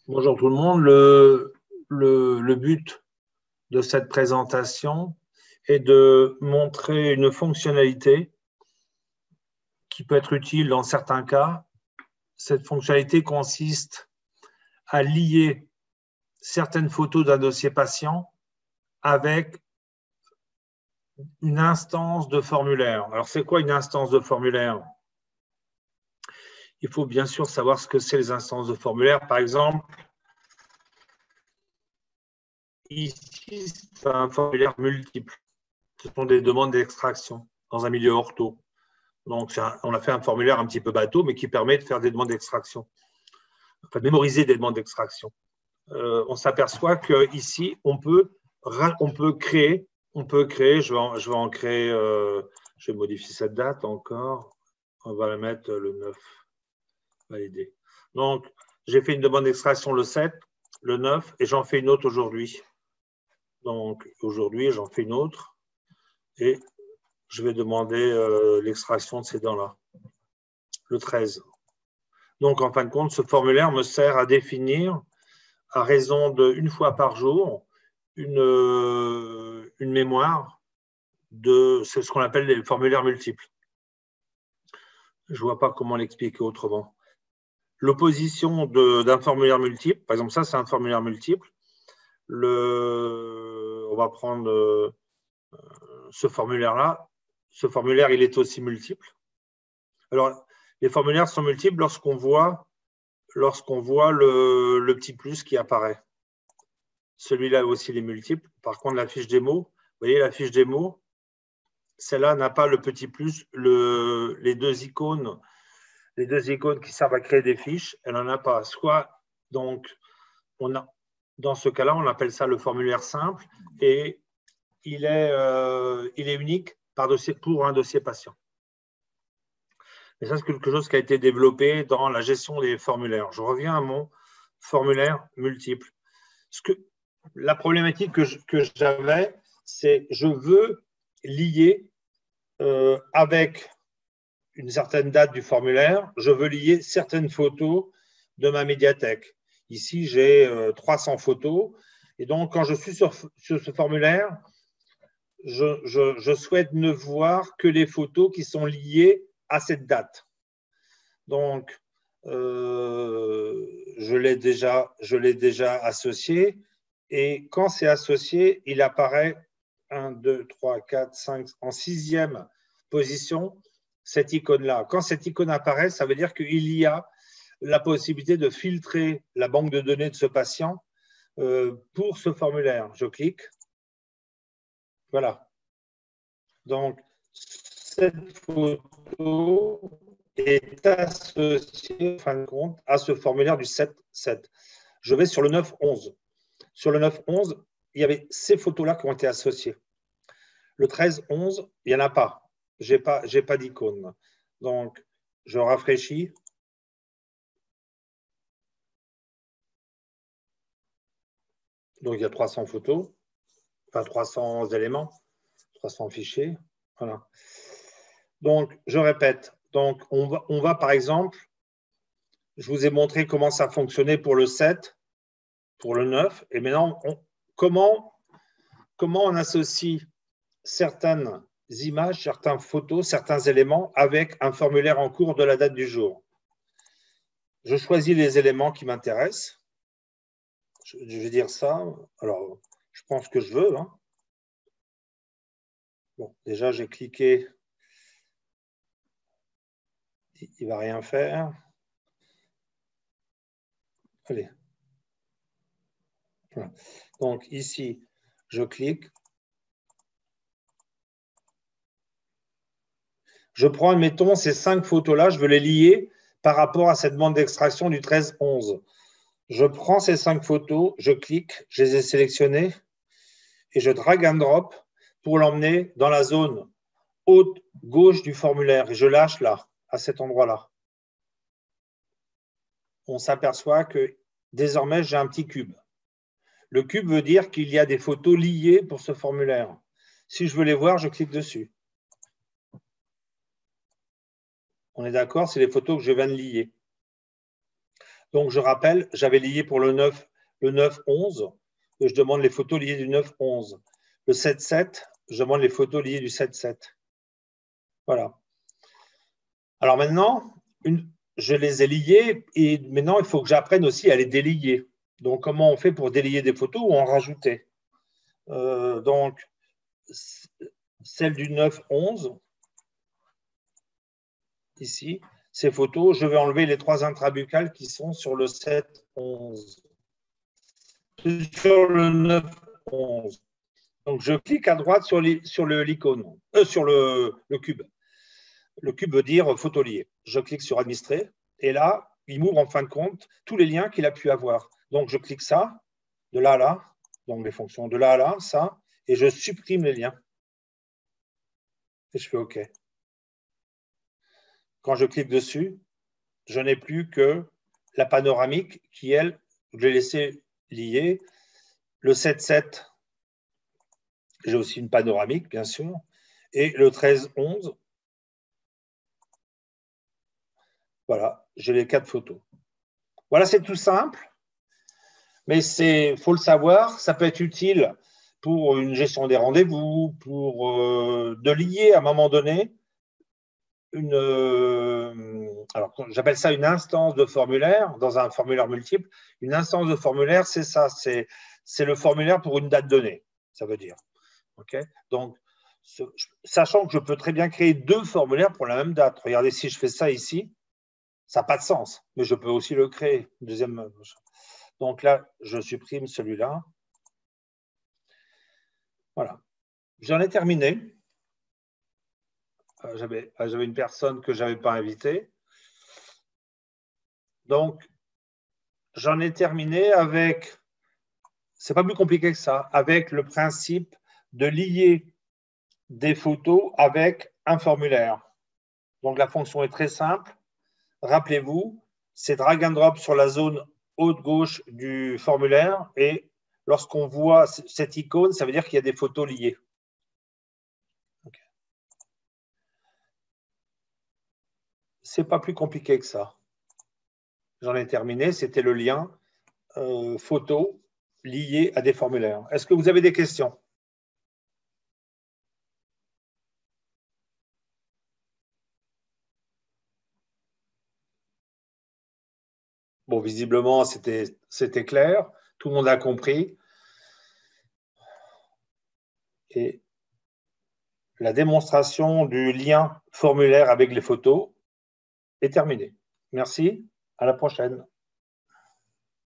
Bonjour tout le monde. Le but de cette présentation est de montrer une fonctionnalité qui peut être utile dans certains cas. Cette fonctionnalité consiste à lier certaines photos d'un dossier patient avec une instance de formulaire. Alors, c'est quoi une instance de formulaire? Il faut bien sûr savoir ce que c'est les instances de formulaire. Par exemple, ici, c'est un formulaire multiple. Ce sont des demandes d'extraction dans un milieu ortho. Donc, on a fait un formulaire un petit peu bateau, mais qui permet de faire des demandes d'extraction, enfin, de mémoriser des demandes d'extraction. On s'aperçoit qu'ici, on peut créer, je vais en créer, je vais modifier cette date encore, on va la mettre le 9, valider. Donc, j'ai fait une demande d'extraction le 7, le 9, et j'en fais une autre aujourd'hui. Donc, aujourd'hui, j'en fais une autre, et je vais demander l'extraction de ces dents-là, le 13. Donc, en fin de compte, ce formulaire me sert à définir, à raison d'une fois par jour, une mémoire de ce qu'on appelle les formulaires multiples. Je ne vois pas comment l'expliquer autrement. L'opposition d'un formulaire multiple, par exemple, ça, c'est un formulaire multiple. On va prendre ce formulaire-là. Ce formulaire, il est aussi multiple. Alors, les formulaires sont multiples lorsqu'on voit le petit plus qui apparaît. Celui-là aussi, il est multiple. Par contre, la fiche démo, vous voyez, la fiche démo, celle-là n'a pas le petit plus, les deux icônes qui servent à créer des fiches, elle n'en a pas. Soit, donc, dans ce cas-là, on appelle ça le formulaire simple et il est unique pour un dossier patient. Et ça, c'est quelque chose qui a été développé dans la gestion des formulaires. Je reviens à mon formulaire multiple. La problématique que j'avais, c'est je veux lier avec une certaine date du formulaire, je veux lier certaines photos de ma médiathèque. Ici, j'ai 300 photos. Et donc, quand je suis sur ce formulaire, je souhaite ne voir que les photos qui sont liées à cette date. Donc, je l'ai déjà associé. Et quand c'est associé, il apparaît 1, 2, 3, 4, 5, en 6e position, cette icône-là. Quand cette icône apparaît, ça veut dire qu'il y a la possibilité de filtrer la banque de données de ce patient pour ce formulaire. Je clique. Voilà. Donc, cette photo est associée, en fin de compte, à ce formulaire du 7-7. Je vais sur le 9-11. Sur le 9-11, il y avait ces photos-là qui ont été associées. Le 13-11, il n'y en a pas. Je n'ai pas d'icône. Donc, je rafraîchis. Donc, il y a 300 photos, enfin 300 éléments, 300 fichiers. Voilà. Donc, je répète. Donc, on va par exemple, je vous ai montré comment ça fonctionnait pour le 7, pour le 9. Et maintenant, comment on associe certaines images, certaines photos, certains éléments avec un formulaire en cours de la date du jour. Je choisis les éléments qui m'intéressent. Je vais dire ça. Alors, je prends ce que je veux. Hein. Bon, déjà, j'ai cliqué. Il ne va rien faire. Allez. Voilà. Donc, ici, je clique. Je prends, admettons, ces 5 photos-là, je veux les lier par rapport à cette demande d'extraction du 13-11. Je prends ces 5 photos, je clique, je les ai sélectionnées et je drag and drop pour l'emmener dans la zone haute gauche du formulaire. Et je lâche là, à cet endroit-là. On s'aperçoit que désormais, j'ai un petit cube. Le cube veut dire qu'il y a des photos liées pour ce formulaire. Si je veux les voir, je clique dessus. On est d'accord, c'est les photos que je viens de lier. Donc, je rappelle, j'avais lié pour le 9-11, que je demande les photos liées du 9-11. Le 7-7, je demande les photos liées du 7-7. Voilà. Alors maintenant, je les ai liées et maintenant, il faut que j'apprenne aussi à les délier. Donc, comment on fait pour délier des photos ou en rajouter? Donc, celle du 9-11, ici, ces photos, je vais enlever les 3 intrabuccales qui sont sur le 7-11. Sur le 9-11. Donc, je clique à droite sur l'icône, sur le cube. Le cube veut dire photo liée. Je clique sur administrer et là, il m'ouvre en fin de compte tous les liens qu'il a pu avoir. Donc, je clique ça, de là à là, donc les fonctions de là à là, ça, et je supprime les liens. Et je fais OK. Quand je clique dessus, je n'ai plus que la panoramique qui, elle, je l'ai laissée liée. Le 7-7, j'ai aussi une panoramique, bien sûr. Et le 13-11, voilà, j'ai les 4 photos. Voilà, c'est tout simple, mais il faut le savoir, ça peut être utile pour une gestion des rendez-vous, pour de lier à un moment donné alors j'appelle ça une instance de formulaire dans un formulaire multiple. Une instance de formulaire, c'est ça, c'est le formulaire pour une date donnée, ça veut dire. Okay, donc, sachant que je peux très bien créer 2 formulaires pour la même date. Regardez, si je fais ça ici, ça n'a pas de sens, mais je peux aussi le créer. Deuxième. Donc là, je supprime celui-là. Voilà. J'en ai terminé. J'avais une personne que je n'avais pas invitée. Donc, j'en ai terminé avec, c'est pas plus compliqué que ça, avec le principe de lier des photos avec un formulaire. Donc, la fonction est très simple. Rappelez-vous, c'est drag and drop sur la zone haute gauche du formulaire et lorsqu'on voit cette icône, ça veut dire qu'il y a des photos liées. Okay. C'est pas plus compliqué que ça. J'en ai terminé, c'était le lien photo lié à des formulaires. Est-ce que vous avez des questions? Bon, visiblement, c'était clair. Tout le monde a compris. Et la démonstration du lien formulaire avec les photos est terminée. Merci. À la prochaine.